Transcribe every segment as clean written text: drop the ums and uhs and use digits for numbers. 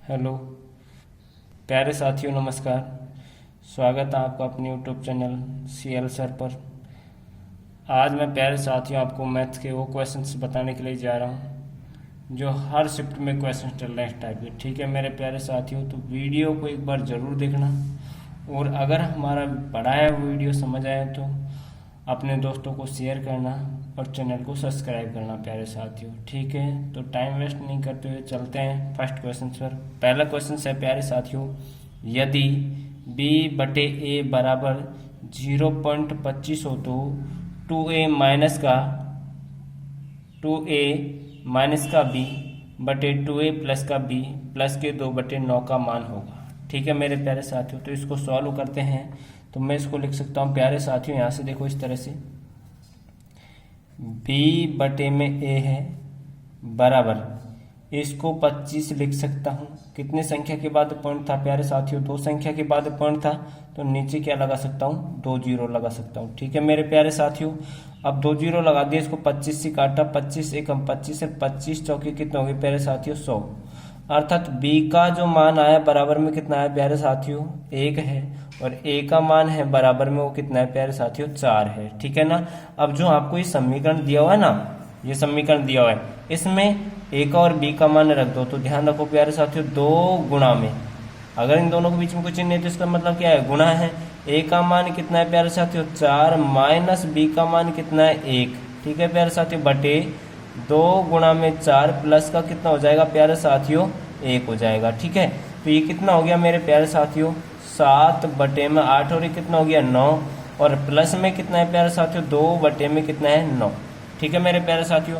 Hello प्यारे साथियों, नमस्कार। स्वागत है आपका अपने यूट्यूब चैनल CL सर पर। आज मैं प्यारे साथियों आपको मैथ्स के वो क्वेश्चंस बताने के लिए जा रहा हूँ जो हर शिफ्ट में क्वेश्चन चल रहे हैं इस टाइप के। ठीक है मेरे प्यारे साथियों, तो वीडियो को एक बार ज़रूर देखना, और अगर हमारा पढ़ाया हुआ वीडियो समझ आए तो अपने दोस्तों को शेयर करना और चैनल को सब्सक्राइब करना प्यारे साथियों। ठीक है, तो टाइम वेस्ट नहीं करते हुए चलते हैं फर्स्ट क्वेश्चन पर। पहला क्वेश्चन है प्यारे साथियों, यदि b/a बराबर 0.25 हो तो 2a माइनस का b बटे 2a प्लस का b प्लस के 2/9 का मान होगा। ठीक है मेरे प्यारे साथियों, तो इसको सॉल्व करते हैं। तो मैं इसको लिख सकता हूँ प्यारे साथियों, यहाँ से देखो इस तरह से b/a है बराबर, इसको 25 लिख सकता हूँ। कितने संख्या के बाद पॉइंट था प्यारे साथियों? 2 संख्या के बाद पॉइंट था, तो नीचे क्या लगा सकता हूँ? 2 जीरो लगा सकता हूँ। ठीक है मेरे प्यारे साथियों, अब 2 जीरो लगा दिए, इसको 25 से काटा, 25 एकम 25 है, 25 चौके कितने हो गए प्यारे साथियों? 100। अर्थात b का जो मान आया बराबर में कितना है प्यारे साथियों? 1 है, और a का मान है बराबर में वो कितना है प्यारे साथियों? 4 है। ठीक है ना। अब जो आपको ये समीकरण दिया हुआ है ना, ये समीकरण दिया हुआ है, इसमें a का और b का मान रख दो। तो ध्यान रखो प्यारे साथियों, 2 गुणा में, अगर इन दोनों के बीच में कुछ चिन्ह है तो इसका मतलब क्या है? गुणा है। a का मान कितना है प्यारे साथियों? 4 माइनस b का मान कितना है? 1। ठीक है प्यारे साथियों, बटे 2 गुणा में 4 प्लस का कितना हो जाएगा प्यारे साथियों? 1 हो जाएगा। ठीक है, तो ये कितना हो गया मेरे प्यारे साथियों? 7/8, और ये कितना हो गया? 9, और प्लस में कितना है प्यारे साथियों? 2/में कितना है? 9। ठीक है मेरे प्यारे साथियों,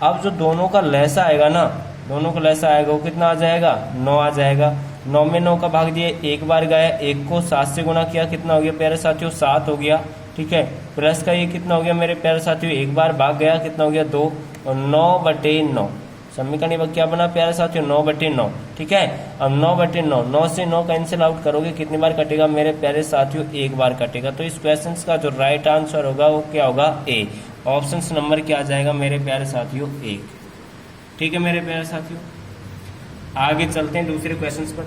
अब जो दोनों का लहसा आएगा ना, दोनों का लहसा आएगा वो कितना आ जाएगा? 9 आ जाएगा। 9 में 9 का भाग दिए, एक बार गया, 1 को 7 से गुणा किया, कितना हो गया प्यारे साथियों? 7 हो गया। ठीक है, प्लस का ये कितना हो गया मेरे प्यारे साथियों? एक बार भाग गया, कितना हो गया? 2, और 9/9 समीकरण क्या बना प्यारे साथियों? 9/9। ठीक है, अब 9/9, 9 से 9 कैंसिल आउट करोगे, कितनी बार कटेगा मेरे प्यारे साथियों? एक बार कटेगा। तो इस क्वेश्चन का जो राइट आंसर होगा वो क्या होगा? ए। ऑप्शन नंबर क्या आ जाएगा मेरे प्यारे साथियों? 1। ठीक है मेरे प्यारे साथियों, आगे चलते हैं दूसरे क्वेश्चन पर।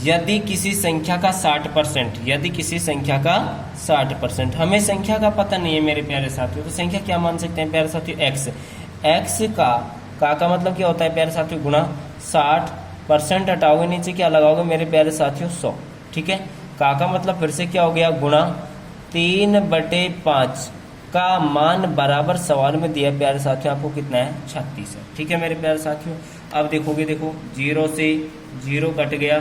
यदि किसी संख्या का 60%, यदि किसी संख्या का 60%, हमें संख्या का पता नहीं है मेरे प्यारे साथियों, तो संख्या क्या मान सकते हैं प्यारे साथियों? एक्स। एक्स का मतलब क्या होता है प्यारे साथियों? गुणा। 60% हटाओगे, नीचे क्या लगाओगे मेरे प्यारे साथियों? 100। ठीक है, का मतलब फिर से क्या हो गया? गुणा। 3/5 का मान बराबर सवाल में दिया प्यारे साथियों, आपको कितना है? 36 है। ठीक है मेरे प्यारे साथियों, अब देखोगे, देखो 0 से 0 कट गया।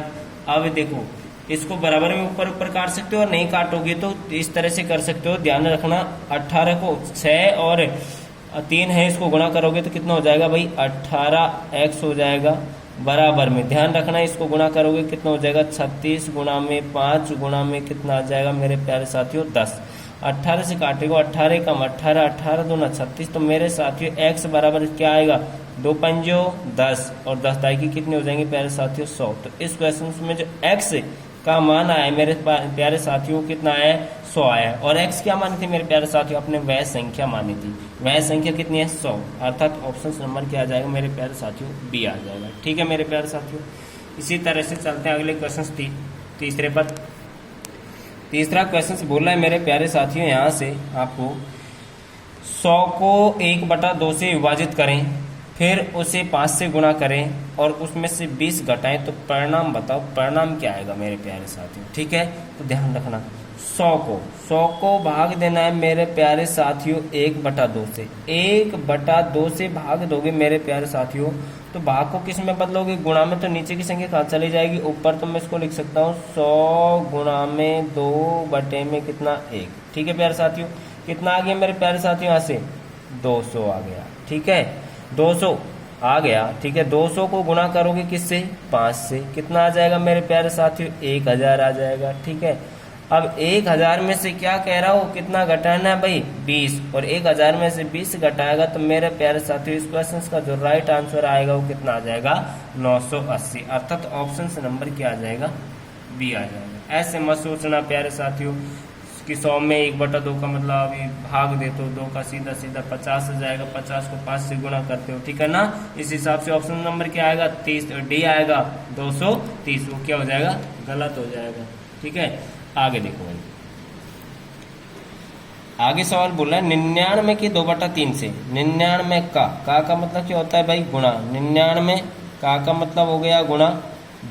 अब देखो, इसको बराबर में ऊपर ऊपर काट सकते हो, और नहीं काटोगे तो इस तरह से कर सकते हो। ध्यान रखना, 18 को 6 और 3 है, इसको गुणा करोगे तो कितना हो जाएगा भाई? 18x हो जाएगा बराबर में। ध्यान रखना, इसको गुणा करोगे कितना हो जाएगा? 36 गुणा में 5 गुणा में कितना आ जाएगा मेरे प्यारे साथियों? 10। 18 से काटेगा, 18 कम 18, 18 दूना 36, तो मेरे साथियों x बराबर क्या आएगा? 2 पंजो 10, और 10 दाई की कितनी हो जाएंगे प्यारे साथियों? 100। तो इस क्वेश्चन में जो x का मान आया मेरे प्यारे साथियों, कितना आया? 100 आया। और x क्या मानी थी मेरे प्यारे साथियों? अपने वह संख्या मानी थी। वह संख्या कितनी है? 100। अर्थात ऑप्शन नंबर क्या आ जाएगा मेरे प्यारे साथियों? बी आ जाएगा। ठीक है मेरे प्यारे साथियों, इसी तरह से चलते हैं अगले क्वेश्चन तीसरे पर। तीसरा क्वेश्चन बोल रहा है मेरे प्यारे साथियों, यहाँ से आपको 100 को 1/2 से विभाजित करें, फिर उसे 5 से गुणा करें, और उसमें से 20 घटाएं, तो परिणाम बताओ, परिणाम क्या आएगा मेरे प्यारे साथियों? ठीक है, तो ध्यान रखना, 100 को भाग देना है मेरे प्यारे साथियों 1/2 से। 1/2 से भाग दोगे मेरे प्यारे साथियों, तो भाग को किस में बदलोगे? गुणा में। तो नीचे की संख्या कहाँ चली जाएगी? ऊपर। तो मैं इसको लिख सकता हूँ 100 गुणा में 2 में कितना? 1। ठीक है प्यारे साथियों, कितना आ गया मेरे प्यारे साथियों? यहाँ से 200 आ गया। ठीक है, 200 आ गया। ठीक है, 200 को गुणा करोगे किससे? 5 से, कितना आ जाएगा मेरे प्यारे साथियों? 1000 आ जाएगा। ठीक है, अब 1000 में से क्या कह रहा हूँ, कितना घटाना है भाई? 20, और 1000 में से 20 घटाएगा तो मेरे प्यारे साथियों इस क्वेश्चन का जो राइट आंसर आएगा वो कितना आ जाएगा? 980। अर्थात ऑप्शन नंबर क्या आ जाएगा? बी आ जाएगा। ऐसे मत सोचना प्यारे साथियों, कि 100 में 1/2 का मतलब अभी भाग दे तो 2 का सीधा सीधा 50 हो जाएगा, 50 को 5 से गुणा करते हो, ठीक है ना। इस हिसाब से ऑप्शन नंबर क्या आएगा, 30 डी आएगा 230, वो क्या हो जाएगा, गलत हो जाएगा, ठीक है। आगे देखो भाई, आगे सवाल बोला है 99 की 2/3 से, 99 का मतलब क्या होता है भाई, गुणा, 99 का मतलब हो गया गुणा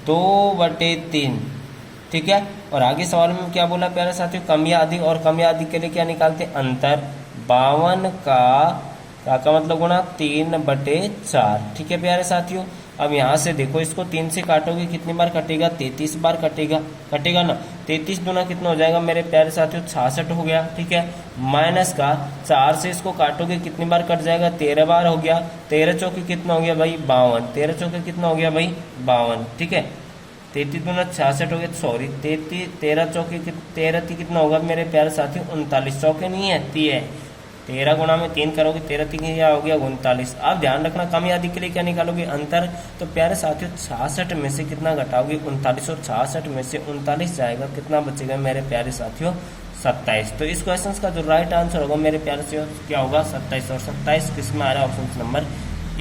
2/3, ठीक है। और आगे सवाल में क्या बोला प्यारे साथियों, कम या अधिक, और कम या अधिक के लिए क्या निकालते हैं, अंतर। 52 का मतलब गुणा 3/4, ठीक है प्यारे साथियों। अब यहाँ से देखो, इसको 3 से काटोगे कितनी बार कटेगा, 33 बार कटेगा ना। 33 गुना कितना हो जाएगा मेरे प्यारे साथियों, 66 हो गया, ठीक है। माइनस का 4 से इसको काटोगे कितनी बार कट जाएगा, 13 बार हो गया। 13 चौके कितना हो गया भाई, 52। 13 चौके कितना हो गया भाई, 52, ठीक है। 33 गुना 66 हो गया, सॉरी 13 चौके 13 कितना होगा मेरे प्यारे साथियों, 39। चौके नहीं है, 3 है। 13 गुना में 3 करोगे, 13 क्या हो गया, 39। अब ध्यान रखना, कम या अधिक के लिए क्या निकालोगे, अंतर। तो प्यारे साथियों 66 में से कितना घटाओगे, 39, और 66 में से 39 जाएगा, कितना बचेगा मेरे प्यारे साथियों, 27। तो इस क्वेश्चन का जो राइट आंसर होगा मेरे प्यारे से क्या होगा, 27। और 27 किस में आ रहा है, ऑप्शन नंबर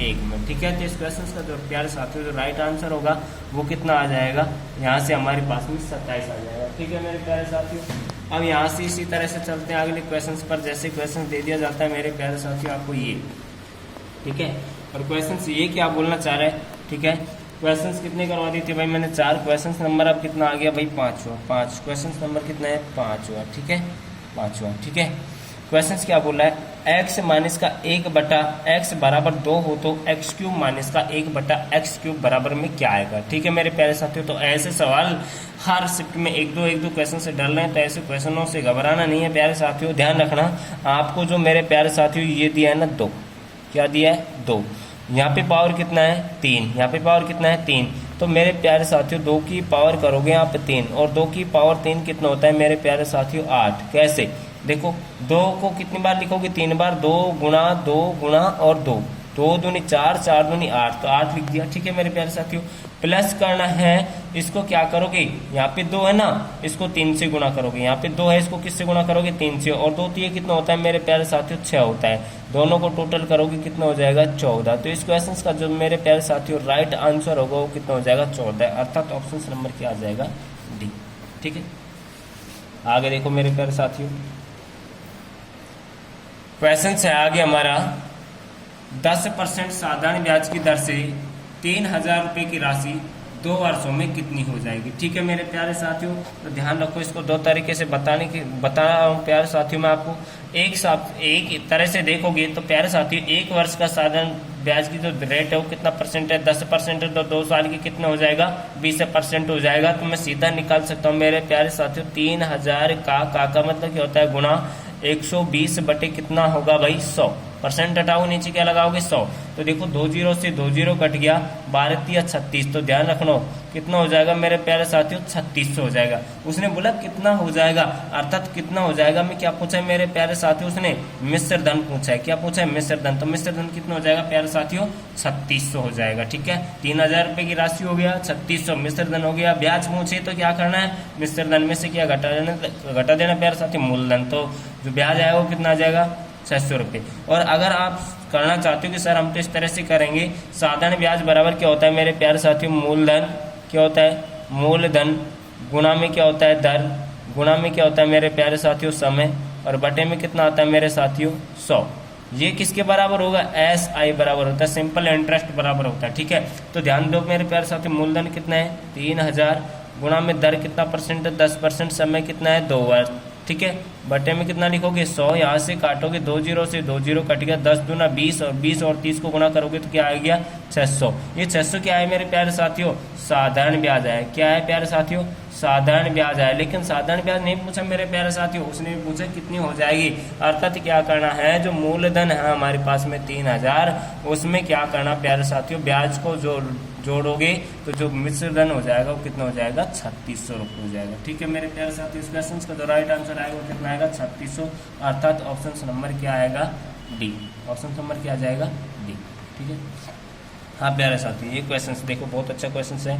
1 में, ठीक है। तो इस क्वेश्चन का जो प्यारे साथियों जो राइट आंसर होगा वो कितना आ जाएगा, यहाँ से हमारे पास में 27 आ जाएगा, ठीक है मेरे प्यारे साथियों। अब यहाँ से इसी तरह से चलते हैं अगले क्वेश्चंस पर। जैसे क्वेश्चन दे दिया जाता है मेरे प्यारे साथियों आपको ये, ठीक है। और क्वेश्चन ये क्या बोलना चाह रहे हैं, ठीक है। क्वेश्चंस कितने करवा दी थी भाई मैंने, 4। क्वेश्चन नंबर अब कितना आ गया भाई, 5 क्वेश्चन नंबर कितना है, 5, ठीक है, 5, ठीक है। क्वेश्चन क्या बोल रहा है, x माइनस का 1/x बराबर 2 हो तो x क्यूब माइनस का 1/x क्यूब बराबर में क्या आएगा, ठीक है मेरे प्यारे साथियों। तो ऐसे सवाल हर शिफ्ट में एक दो क्वेश्चन से डर रहे हैं, तो ऐसे क्वेश्चनों से घबराना नहीं है प्यारे साथियों। ध्यान रखना, आपको जो मेरे प्यारे साथियों ये दिया है ना 2, क्या दिया है, 2। यहाँ पे पावर कितना है, 3। यहाँ पे पावर कितना है, 3। तो मेरे प्यारे साथियों 2 की पावर करोगे यहाँ पे 3, और 2 की पावर 3 कितना होता है मेरे प्यारे साथियों, 8। कैसे देखो, 2 को कितनी बार लिखोगे, 3 बार, 2 गुणा और 2, 2 दूनी 4, 4 दूनी 8, तो 8 लिख दिया, ठीक है मेरे प्यारे साथियों। प्लस करना है, इसको क्या करोगे, यहाँ पे 2 है ना, इसको 3 से गुणा करोगे। यहाँ पे 2 है, इसको किससे गुणा करोगे, 3 से, और 2 ये कितना होता है मेरे प्यारे साथियों, 6 होता है। दोनों को टोटल करोगे कितना हो जाएगा, 14। तो इस क्वेश्चन का जो मेरे प्यारे साथियों राइट आंसर होगा वो कितना हो जाएगा, 14, अर्थात ऑप्शन नंबर क्या आ जाएगा, डी, ठीक है। आगे देखो मेरे प्यारे साथियों, क्वेश्चन है आगे हमारा, 10% साधारण ब्याज की दर से 3000 रुपये की राशि 2 वर्षों में कितनी हो जाएगी, ठीक है मेरे प्यारे साथियों। तो ध्यान रखो, इसको 2 तरीके से बता रहा हूँ प्यारे साथियों मैं आपको। एक तरह से देखोगे तो प्यारे साथियों 1 वर्ष का साधारण ब्याज की जो रेट है वो कितना परसेंट है, 10% है, तो 2 साल की कितना हो जाएगा, 20% हो जाएगा। तो मैं सीधा निकाल सकता हूँ मेरे प्यारे साथियों, 3000 का मतलब क्या होता है, गुणा 120 बटे कितना होगा भाई, 100%। हटाओगे नीचे क्या लगाओगे, 100। तो देखो 2 0 से 2 0 कट गया, 12 या 36। तो ध्यान रखना कितना हो जाएगा मेरे प्यारे साथियों, 3600 हो जाएगा। उसने बोला कितना हो जाएगा, अर्थात कितना हो जाएगा में क्या पूछा है मेरे प्यारे साथियों, उसने मिश्र धन पूछा है। क्या पूछा है, मिश्र धन। तो मिश्र धन कितना हो जाएगा प्यारे साथियों, 3600 हो जाएगा, ठीक है। 3000 रुपये की राशि हो गया, 3600 मिश्र धन हो गया। ब्याज पूछे तो क्या करना है, मिश्र धन में से क्या घटा देना प्यारे साथियों, मूलधन। तो जो ब्याज आएगा वो कितना आ जाएगा, 600 रुपये। और अगर आप करना चाहते हो कि सर हम तो इस तरह से करेंगे, साधारण ब्याज बराबर क्या होता है मेरे प्यारे साथियों, मूलधन, क्या होता है, मूलधन, गुणा में क्या होता है, दर, गुणा में क्या होता है मेरे प्यारे साथियों, समय, और बटे में कितना आता है मेरे साथियों, 100। ये किसके बराबर होगा, SI बराबर होता है, सिंपल इंटरेस्ट बराबर होता है, ठीक है। तो ध्यान दो मेरे प्यारे साथियों, मूलधन कितना है, 3000, गुणा में दर कितना परसेंट है, 10%, समय कितना है, 2 वर्ष, ठीक है। बटे में कितना लिखोगे, 100। यहाँ से काटोगे 2 0 से 2 0 कट गया, 10 दूना 20, और 20 और 30 को गुणा करोगे तो क्या आ गया, 600। ये 600 क्या है मेरे प्यारे साथियों, साधारण ब्याज है। क्या है प्यारे साथियों, साधारण ब्याज है। लेकिन साधारण ब्याज नहीं पूछा मेरे प्यारे साथियों, उसने पूछा कितनी हो जाएगी। अर्थात क्या करना है, जो मूलधन है हमारे पास में 3000, उसमें क्या करना प्यारे साथियों, ब्याज को जो जोड़ोगे तो जो मिश्र धन हो जाएगा वो कितना हो जाएगा, 3600 रुपये हो जाएगा, ठीक है मेरे प्यारे साथियों। इस क्वेश्चन का जो राइट आंसर आएगा वो कितना आएगा, 3600, अर्थात ऑप्शन नंबर क्या आएगा, डी। ऑप्शन नंबर क्या आ जाएगा, डी, ठीक है। हाँ प्यारे साथियों, ये क्वेश्चन देखो बहुत अच्छा क्वेश्चन है।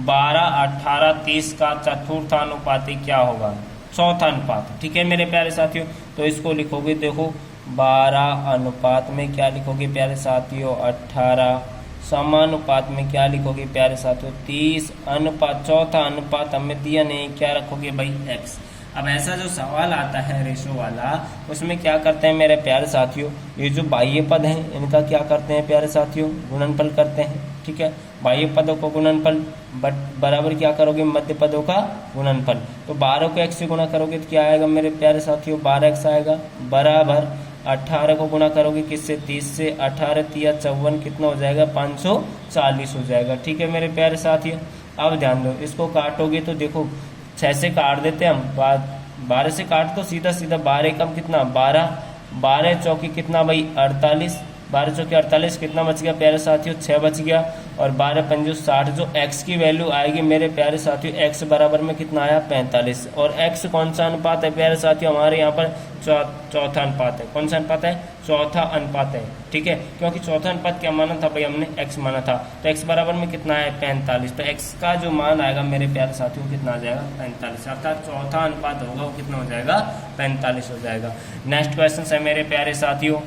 12, 18, 30 का चतुर्थानुपाती क्या होगा, चौथा अनुपात, ठीक है मेरे प्यारे साथियों। तो इसको लिखोगे, देखो 12 अनुपात में क्या लिखोगे प्यारे साथियों 18, समानुपात में क्या लिखोगे प्यारे साथियों 30, अनुपात चौथा अनुपात हमें दिया नहीं, क्या रखोगे भाई x। अब ऐसा जो सवाल आता है रेशो वाला, उसमें क्या करते हैं मेरे प्यारे साथियों, ये जो बाह्य पद हैं इनका क्या करते हैं प्यारे साथियों गुणनफल करते हैं, ठीक है। बाह्य पदों को गुणनफल बराबर क्या करोगे मध्य पदों का गुणनफल। तो 12 को x से गुणा करोगे तो क्या आएगा मेरे प्यारे साथियों 12x आएगा, बराबर 18 को गुणा करोगे किससे 30 से, 18 तिया 54 कितना हो जाएगा 540 हो जाएगा, ठीक है मेरे प्यारे साथियों। अब ध्यान दो, इसको काटोगे तो देखो 6 से काट देते हैं हम, 12 से काट तो सीधा सीधा 12 कम कितना 12, 12 चौकी कितना भाई 48, 12 चौकी 48 कितना बच गया प्यारे साथियों 6 बच गया, और 12 पंजो 60, जो x की वैल्यू आएगी मेरे प्यारे साथियों x बराबर में कितना आया 45, और x कौन सा अनुपात है प्यारे साथियों हमारे यहाँ पर चौथा अनुपात है। कौन सा अनुपात है चौथा अनुपात है, ठीक है, क्योंकि चौथा अनुपात क्या माना था भाई हमने x माना था, तो x बराबर में कितना है 45, तो x का जो मान आएगा मेरे प्यारे साथियों कितना आ जाएगा 45, अर्थात चौथा अनुपात होगा वो कितना हो जाएगा 45 हो जाएगा। नेक्स्ट क्वेश्चन है मेरे प्यारे साथियों,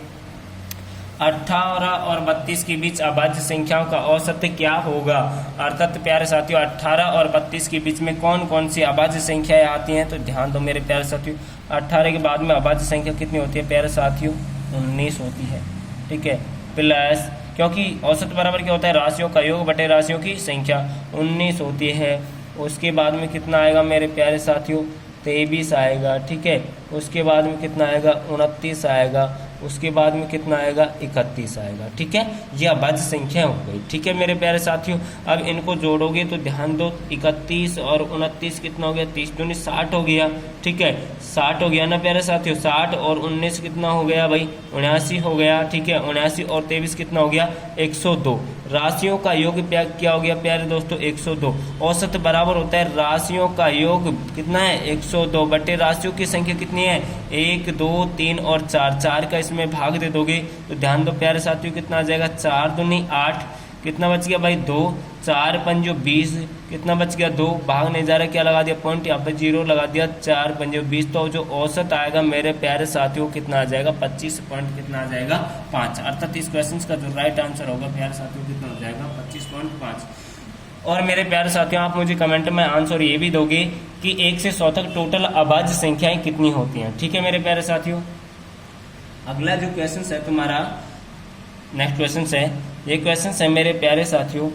18 और 32 के बीच अभाज्य संख्याओं का औसत क्या होगा। अर्थात प्यारे साथियों 18 और 32 के बीच में कौन कौन सी अभाज्य संख्याएं आती हैं, तो ध्यान दो मेरे प्यारे साथियों 18 के बाद में अभाज्य संख्या कितनी होती है प्यारे साथियों 19 होती है, ठीक है, प्लस क्योंकि औसत बराबर क्या होता है राशियों का योग बटे राशियों की संख्या 19 होती है। उसके बाद में कितना आएगा मेरे प्यारे साथियों 23 आएगा, ठीक है, उसके बाद में कितना आएगा 29 आएगा, उसके बाद में कितना आएगा 31 आएगा, ठीक है, ये अभाज्य संख्या हो गई, ठीक है मेरे प्यारे साथियों। अब इनको जोड़ोगे तो ध्यान दो 31 और 29 कितना हो गया 30 दूनी 60 हो गया, ठीक है 60 हो गया ना प्यारे साथियों, 60 और 19 कितना हो गया भाई 79 हो गया, ठीक है 79 और 23 कितना हो गया 102। राशियों का योग क्या हो गया प्यारे दोस्तों 102। औसत बराबर होता है राशियों का योग कितना है 102 बटे राशियों की संख्या कितनी है 1 2 3 और 4, 4 का इसमें भाग दे दोगे तो ध्यान दो प्यारे साथियों कितना आ जाएगा 4 दूनी 8, कितना बच गया भाई 2, 4 पंजो 20, कितना बच गया 2, भाग नहीं जा रहा क्या लगा दिया पॉइंट यहाँ पे 0 लगा दिया, 4 पंजो 20, तो जो औसत आएगा मेरे प्यारे साथियों कितना आ जाएगा 25 पॉइंट कितना आ जाएगा 5। अर्थात इस क्वेश्चन का जो राइट आंसर होगा प्यारे साथियों कितना हो जाएगा 25.5। और मेरे प्यारे साथियों आप मुझे कमेंट में आंसर ये भी दोगे कि 1 से 100 तक टोटल अभाज्य संख्याएं कितनी होती हैं, ठीक है मेरे प्यारे साथियों। अगला जो क्वेश्चन है तुम्हारा नेक्स्ट क्वेश्चन है, ये क्वेश्चन है मेरे प्यारे साथियों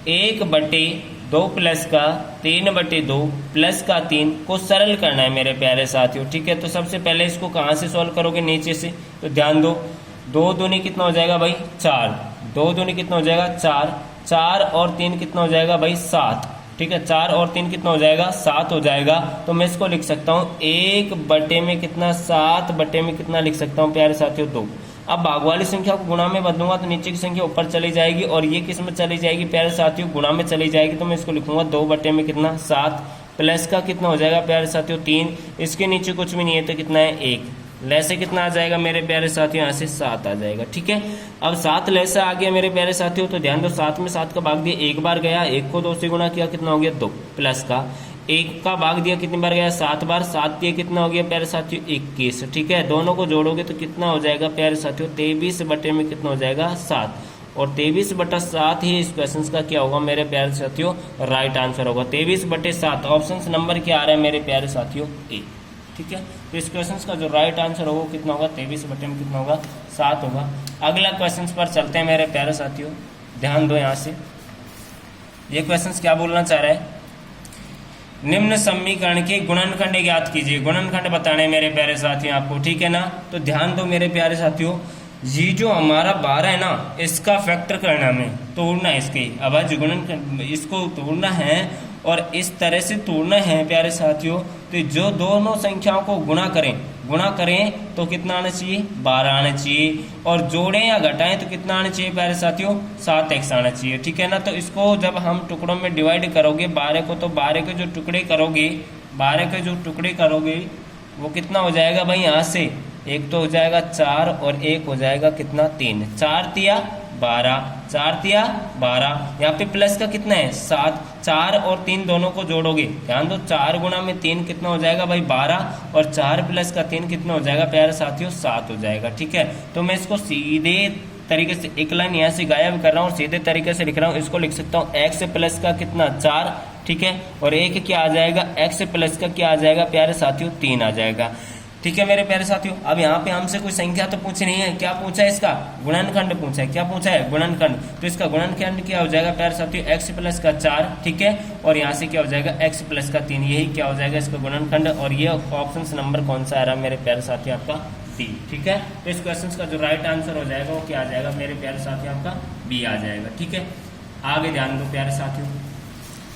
1/2 प्लस का 3/2 प्लस का 3 को सरल करना है मेरे प्यारे साथियों, ठीक है। तो सबसे पहले इसको कहाँ से सॉल्व करोगे नीचे से, तो ध्यान दो 2 दूनी कितना हो जाएगा भाई 4, 2 दूनी कितना हो जाएगा 4, 4 और 3 कितना हो जाएगा भाई 7, ठीक है 4 और 3 कितना हो जाएगा 7 हो जाएगा। तो मैं इसको लिख सकता हूँ 1/में में कितना 7/में में कितना लिख सकता हूँ प्यारे साथियों 2। अब भाग वाली संख्या को गुणा में बदलूंगा तो नीचे की संख्या ऊपर चली जाएगी और ये किस में चली जाएगी प्यारे साथियों गुणा में चली जाएगी। तो मैं इसको लिखूंगा 2/में में कितना 7 प्लस का कितना हो जाएगा प्यारे साथियों 3, इसके नीचे कुछ भी नहीं है तो कितना है 1, लैसे कितना आ जाएगा मेरे प्यारे साथियों यहाँ से 7 आ जाएगा, ठीक है। अब 7 लैसे आ गया मेरे प्यारे साथियों, तो ध्यान दो 7 में 7 का भाग दिया एक बार गया, 1 को 2 से गुणा किया कितना हो गया 2, प्लस का 1 का भाग दिया कितनी बार गया 7 बार, 7 दिया कितना हो गया प्यारे साथियों 21, ठीक है। दोनों को जोड़ोगे तो कितना हो जाएगा प्यारे साथियों 23/में में कितना हो जाएगा 7, और 23/7 ही इस क्वेश्चन का क्या होगा मेरे प्यारे साथियों राइट आंसर होगा 23/7। ऑप्शन नंबर क्या आ रहा है मेरे प्यारे साथियों ए, ठीक है। तो इस क्वेश्चन का जो राइट आंसर होगा कितना होगा 23/में में कितना होगा 7 होगा। अगला क्वेश्चन पर चलते हैं मेरे प्यारे साथियों, ध्यान दो यहाँ से ये क्वेश्चन क्या बोलना चाह रहा है, निम्न समीकरण के गुणनखंड ज्ञात कीजिए। गुणनखंड बताने मेरे प्यारे साथियों आपको, ठीक है ना। तो ध्यान दो मेरे प्यारे साथियों ये जो हमारा 12 है ना इसका फैक्टर करना हमें तोड़ना है, इसके अभाज्य गुणनखंड इसको तोड़ना है और इस तरह से तोड़ना है प्यारे साथियों। तो जो दोनों संख्याओं को गुणा करें तो कितना आना चाहिए 12 आना चाहिए, और जोड़ें या घटाएं तो कितना आना चाहिए प्यारे साथियों 7x आना चाहिए, ठीक है ना। तो इसको जब हम टुकड़ों में डिवाइड करोगे 12 को, तो 12 के जो टुकड़े करोगे वो कितना हो जाएगा भाई यहाँ से, एक तो हो जाएगा 4 और एक हो जाएगा कितना 3, 4 तिया 12, 4 तिया 12, यहाँ पे प्लस का कितना है 7, 4 और 3 दोनों को जोड़ोगे, ध्यान दो 4 गुणा में 3 कितना हो जाएगा भाई 12, और 4 प्लस का 3 कितना हो जाएगा प्यारे साथियों 7 हो जाएगा। ठीक है, तो मैं इसको सीधे तरीके से एक लाइन यहाँ से गायब कर रहा हूँ, सीधे तरीके से लिख रहा हूँ, इसको लिख सकता हूँ x प्लस का कितना 4, ठीक है, और एक क्या आ जाएगा x प्लस का क्या आ जाएगा प्यारे साथियों 3 आ जाएगा। ठीक है मेरे प्यारे साथियों, अब यहाँ पे हमसे कोई संख्या तो पूछ नहीं है, क्या पूछा है इसका गुणनखंड पूछा है, क्या पूछा है गुणनखंड, तो इसका गुणनखंड क्या हो जाएगा प्यारे साथियों x प्लस का 4, ठीक है, और यहाँ से क्या हो जाएगा x प्लस का 3, यही क्या हो जाएगा इसका गुणनखंड, और ये ऑप्शन नंबर कौन सा आ रहा है मेरे प्यारे साथियों आपका डी। ठीक है, तो इस क्वेश्चन का जो राइट आंसर हो जाएगा वो क्या आ जाएगा मेरे प्यारे साथियों आपका बी आ जाएगा। ठीक है, आगे ध्यान दो प्यारे साथियों,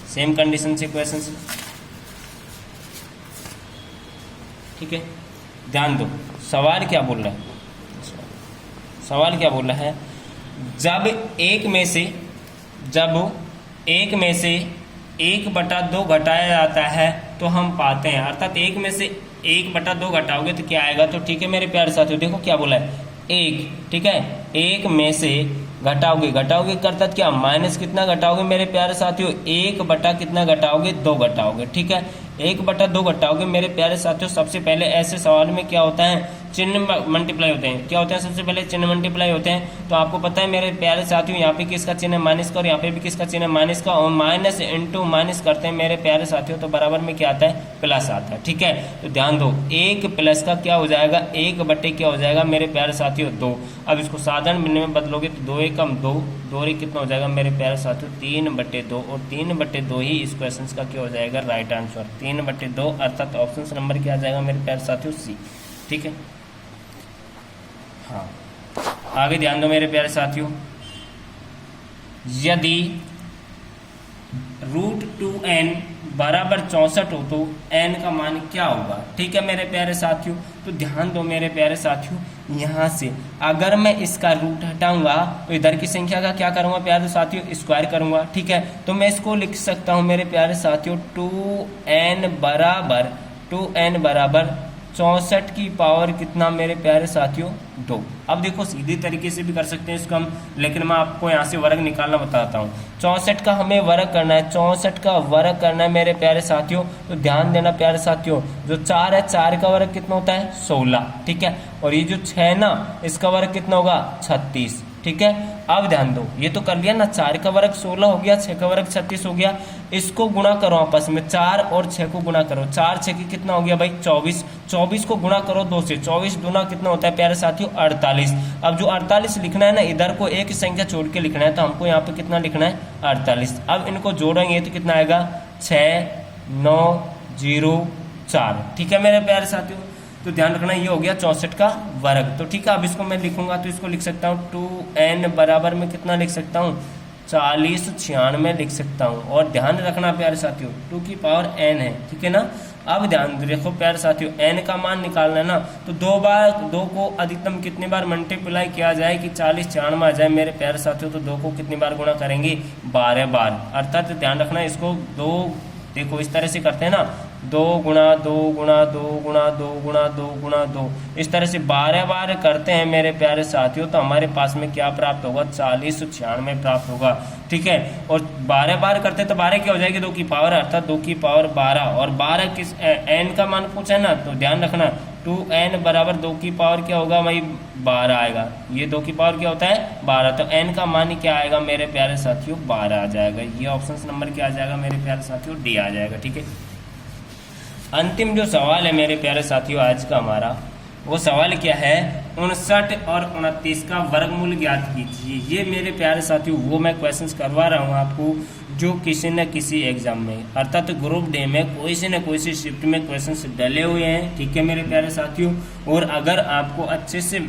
सेम कंडीशन से क्वेश्चन, ठीक है, ध्यान दो सवाल क्या बोल रहा है, सवाल क्या बोल रहा है, जब एक में से 1/2 घटाया जाता है तो हम पाते हैं, अर्थात एक में से 1/2 घटाओगे तो क्या आएगा, तो ठीक है मेरे प्यारे साथियों देखो क्या बोला है 1, ठीक है, 1 में से घटाओगे अर्थात क्या माइनस कितना घटाओगे मेरे प्यारे साथियों 1 बटा कितना घटाओगे 2 घटाओगे। ठीक है, 1/2 घटाओगे मेरे प्यारे साथियों, सबसे पहले ऐसे सवाल में क्या होता है चिन्ह मल्टीप्लाई होते हैं, क्या होते हैं सबसे पहले चिन्ह मल्टीप्लाई होते हैं, तो आपको पता है मेरे प्यारे साथियों यहाँ पे किसका चिन्ह माइनस का और यहाँ पे भी किसका चिन्ह माइनस का, और माइनस इंटू माइनस करते हैं मेरे प्यारे साथियों तो बराबर में क्या आता है प्लस आता है। ठीक है, तो ध्यान दो 1 प्लस का क्या हो जाएगा 1 बटे क्या हो जाएगा मेरे प्यारे साथियों 2, अब इसको साधारण भिन्न में बदलोगे तो 2 एकम 2, 2 कितना हो जाएगा मेरे प्यारे साथियों 3/2, और 3/2 ही इस क्वेश्चन का क्या हो जाएगा राइट आंसर 3/2, अर्थात ऑप्शन नंबर क्या आ जाएगा मेरे प्यारे साथियों सी। ठीक है, हाँ आगे ध्यान दो मेरे प्यारे साथियों, यदि √2n बराबर 64 हो तो n का मान क्या होगा। ठीक है मेरे प्यारे साथियों, तो ध्यान दो मेरे प्यारे साथियों, यहाँ से अगर मैं इसका रूट हटाऊंगा तो इधर की संख्या का क्या करूंगा प्यारे साथियों स्क्वायर करूंगा। ठीक है, तो मैं इसको लिख सकता हूँ मेरे प्यारे साथियों 2n बराबर 64 की पावर कितना मेरे प्यारे साथियों 2। अब देखो सीधी तरीके से भी कर सकते हैं इसको हम, लेकिन मैं आपको यहाँ से वर्ग निकालना बताता हूँ। 64 का हमें वर्ग करना है, 64 का वर्ग करना है मेरे प्यारे साथियों, तो ध्यान देना प्यारे साथियों, जो 4 है 4 का वर्ग कितना होता है 16। ठीक है, और ये जो 6 ना इसका वर्ग कितना होगा 36। ठीक है, अब ध्यान दो ये तो कर लिया ना, 4 का वर्ग 16 हो गया, 6 का वर्ग 36 हो गया, इसको गुणा करो आपस में, 4 और 6 को गुणा करो, 4 6 की कितना हो गया भाई 24, 24 को गुणा करो 2 से, 24 दूना कितना होता है प्यारे साथियों 48। अब जो 48 लिखना है ना इधर को एक संख्या छोड़ के लिखना है, तो हमको यहाँ पे कितना लिखना है 48। अब इनको जोड़ेंगे तो कितना आएगा 6 9 0 4। ठीक है मेरे प्यारे साथियों, तो ध्यान रखना ये हो गया 64 का वर्ग। तो ठीक है, अब इसको मैं लिखूंगा तो इसको लिख सकता हूँ 2n बराबर में कितना लिख सकता हूँ 4096 लिख सकता हूँ, और ध्यान रखना प्यारे साथियों 2 की पावर n है। ठीक है ना, अब ध्यान देखो प्यारे साथियों n का मान निकालना है ना, तो 2 को अधिकतम कितनी बार मल्टीप्लाई किया जाए कि 4096 आ जाए मेरे प्यारे साथियों, तो 2 को कितनी बार गुणा करेंगे 12 बार, अर्थात ध्यान रखना इसको 2 देखो इस तरह से करते हैं ना 2 गुणा 2 गुणा 2 गुणा 2 गुणा 2 गुणा 2, इस तरह से 12 बार करते हैं मेरे प्यारे साथियों, तो हमारे पास में क्या प्राप्त होगा 4096 प्राप्त होगा। ठीक है, और 12 बार करते तो 12 क्या हो जाएगी 2 की पावर, अर्थात 2 की पावर 12, और 12 किस n का मान पूछा है ना, तो ध्यान रखना 2n बराबर 2 की पावर क्या होगा भाई 12 आएगा, ये 2 की पावर क्या होता है 12, तो n का मान क्या आएगा मेरे प्यारे साथियों 12 आ जाएगा, ये ऑप्शन नंबर क्या आ जाएगा मेरे प्यारे साथियों डी आ जाएगा। ठीक है, अंतिम जो सवाल है मेरे प्यारे साथियों आज का हमारा, वो सवाल क्या है 59 और 29 का वर्गमूल ज्ञात कीजिए। ये मेरे प्यारे साथियों वो मैं क्वेश्चंस करवा रहा हूँ आपको जो किसी न किसी एग्जाम में अर्थात ग्रुप डे में कोई से न कोई सी शिफ्ट में क्वेश्चंस डले हुए हैं। ठीक है मेरे प्यारे साथियों, और अगर आपको अच्छे से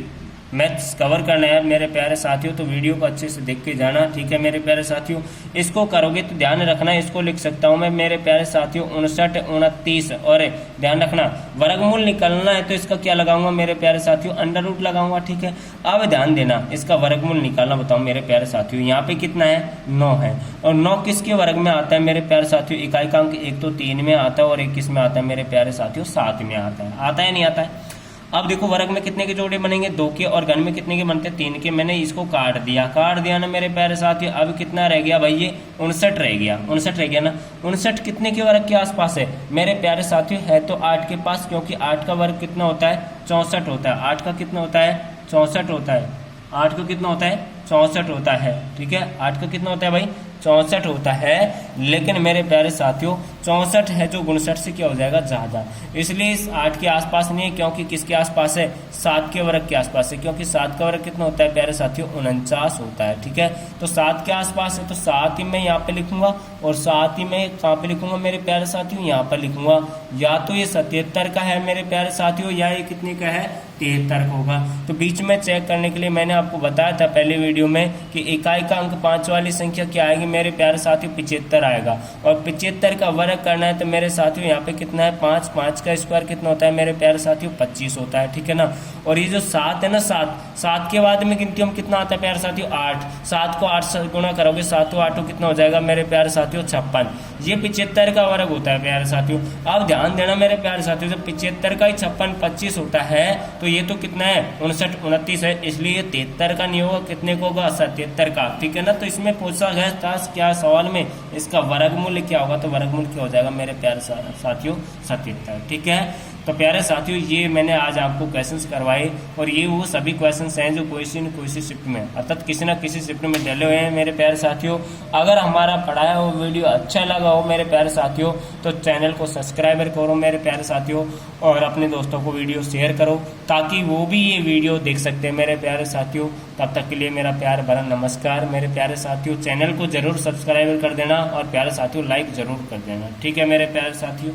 मैथ्स कवर करना है मेरे प्यारे साथियों तो वीडियो को अच्छे से देख के जाना। ठीक है मेरे प्यारे साथियों, इसको करोगे तो ध्यान रखना इसको लिख सकता हूँ मैं मेरे प्यारे साथियों 59 29, और ध्यान रखना वर्गमूल निकालना है तो इसका क्या लगाऊंगा मेरे प्यारे साथियों अंडर रूट लगाऊंगा। ठीक है, अब ध्यान देना इसका वर्गमूल निकालना बताओ मेरे प्यारे साथियों, यहाँ पे कितना है 9 है, और 9 किसके वर्ग में आता है मेरे प्यारे साथियों इकाई का अंक एक तो 3 में आता है और 1 किस में आता है मेरे प्यारे साथियों 7 में आता है, आता है नहीं आता है। अब देखो वर्ग में कितने के जोड़े बनेंगे, 2 के, और घन में कितने के बनते हैं, 3 के। मैंने इसको काट दिया ना मेरे प्यारे साथियों। अब कितना रह गया भाई, ये 59 रह गया, 59 रह गया ना। 59 कितने के वर्ग के आसपास है मेरे प्यारे साथियों, है तो 8 के पास, क्योंकि 8 का वर्ग कितना होता है, 64 होता है। 8 का कितना होता है, 64 होता है। 8 का कितना होता है, 64 होता है। ठीक है, 8 का कितना होता है भाई, 64 होता है। लेकिन मेरे प्यारे साथियों 64 है जो 59 से क्या हो जाएगा, ज्यादा, इसलिए इस 8 के आसपास नहीं है, क्योंकि किसके आसपास है, 7 के वर्ग के आसपास है, क्योंकि 7 का वर्ग कितना होता है प्यारे साथियों, 49 होता है। ठीक है, तो 7 के आसपास है, तो 7 ही मैं यहाँ पे लिखूंगा, और 7 ही मैं कहाँ पे लिखूंगा मेरे प्यारे साथियों, यहाँ पर लिखूंगा। या तो ये 77 का है मेरे प्यारे साथियों, या ये कितने का है, 73 का होगा। तो बीच में चेक करने के लिए मैंने आपको बताया था पहले वीडियो में कि इकाई का अंक 5 वाली संख्या क्या आएगी मेरे प्यारे साथियों, 75 आएगा। और 75 का वर्ग करना है तो मेरे साथियों यहाँ पे कितना है, 5, 5 का स्क्वायर कितना होता है मेरे प्यारे साथियों, 25 होता है। ठीक है ना, और ये जो 7 है ना, 7 के बाद में गिनती में कितना आता है प्यारे साथियों, 8। 7 को 8 से गुणा करोगे, 7 8 कितना हो जाएगा मेरे प्यारे साथियों, 56। ये 75 का वर्ग होता है प्यारे साथियों। अब ध्यान देना मेरे प्यारे साथियों, जब 75 का ही 56 25 होता है, तो ये तो कितना है, 59 29 है, इसलिए 73 का नहीं होगा, कितने को होगा, 77 का। ठीक है ना, तो इसमें पूछा गया था क्या सवाल में, इसका वर्गमूल क्या होगा, तो वर्गमूल क्या हो जाएगा मेरे प्यारे साथियों, 77। ठीक है, तो प्यारे साथियों ये मैंने आज आपको क्वेश्चंस करवाए, और ये वो सभी क्वेश्चंस हैं जो कोई न कोई शिफ्ट में, अर्थात किसी न किसी शिफ्ट में डले हुए हैं मेरे प्यारे साथियों। अगर हमारा पढ़ाया हुआ वीडियो अच्छा लगा हो मेरे प्यारे साथियों, तो चैनल को सब्सक्राइब करो मेरे प्यारे साथियों, और अपने दोस्तों को वीडियो शेयर करो, ताकि वो भी ये वीडियो देख सकते हैं मेरे प्यारे साथियों। तब तक के लिए मेरा प्यार भरा नमस्कार मेरे प्यारे साथियों। चैनल को जरूर सब्सक्राइब कर देना, और प्यारे साथियों लाइक जरूर कर देना। ठीक है मेरे प्यारे साथियों।